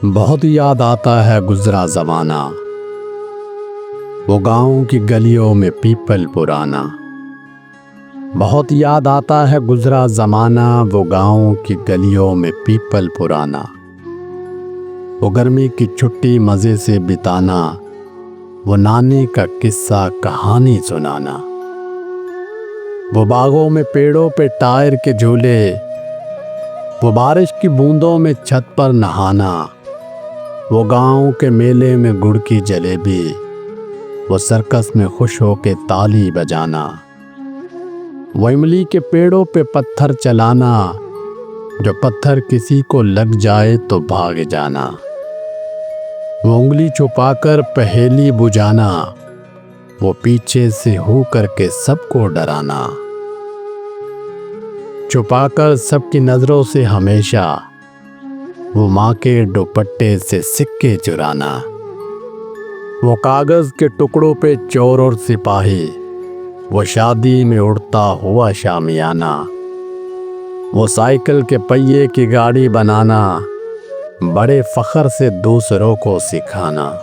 بہت یاد آتا ہے گزرا زمانہ، وہ گاؤں کی گلیوں میں پیپل پرانا۔ بہت یاد آتا ہے گزرا زمانہ، وہ گاؤں کی گلیوں میں پیپل پرانا۔ وہ گرمی کی چھٹی مزے سے بتانا، وہ نانے کا قصہ کہانی سنانا۔ وہ باغوں میں پیڑوں پہ ٹائر کے جھولے، وہ بارش کی بوندوں میں چھت پر نہانا۔ وہ گاؤں کے میلے میں گڑ کی جلیبی، وہ سرکس میں خوش ہو کے تالی بجانا۔ وہ املی کے پیڑوں پہ پتھر چلانا، جو پتھر کسی کو لگ جائے تو بھاگ جانا۔ وہ انگلی چھپا کر پہیلی بجھانا، وہ پیچھے سے ہو کر کے سب کو ڈرانا۔ چھپا کر سب کی نظروں سے ہمیشہ، وہ ماں کے دوپٹے سے سکے چرانا۔ وہ کاغذ کے ٹکڑوں پہ چور اور سپاہی، وہ شادی میں اڑتا ہوا شامیانہ۔ وہ سائیکل کے پہیے کی گاڑی بنانا، بڑے فخر سے دوسروں کو سکھانا۔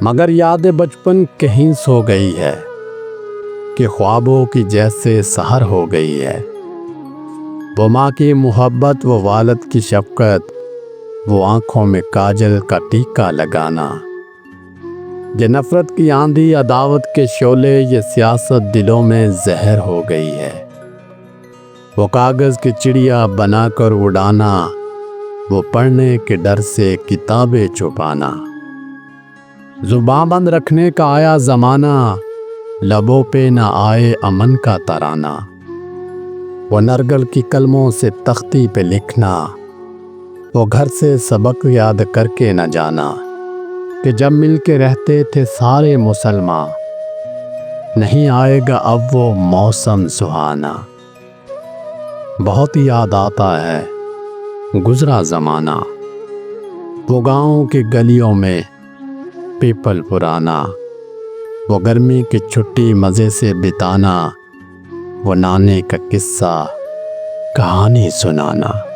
مگر یاد بچپن کہیں سو گئی ہے، کہ خوابوں کی جیسے سحر ہو گئی ہے۔ وہ ماں کی محبت، وہ والد کی شفقت، وہ آنکھوں میں کاجل کا ٹیکا لگانا۔ یہ نفرت کی آندھی، عداوت کے شعلے، یہ سیاست دلوں میں زہر ہو گئی ہے۔ وہ کاغذ کی چڑیا بنا کر اڑانا، وہ پڑھنے کے ڈر سے کتابیں چھپانا۔ زباں بند رکھنے کا آیا زمانہ، لبوں پہ نہ آئے امن کا ترانہ۔ وہ نرگل کی قلموں سے تختی پہ لکھنا، وہ گھر سے سبق یاد کر کے نہ جانا، کہ جب مل کے رہتے تھے سارے مسلمان، نہیں آئے گا اب وہ موسم سہانا۔ بہت یاد آتا ہے گزرا زمانہ، وہ گاؤں کی گلیوں میں پیپل پرانا۔ وہ گرمی کی چھٹی مزے سے بتانا، وہ نانے کا قصہ کہانی سنانا۔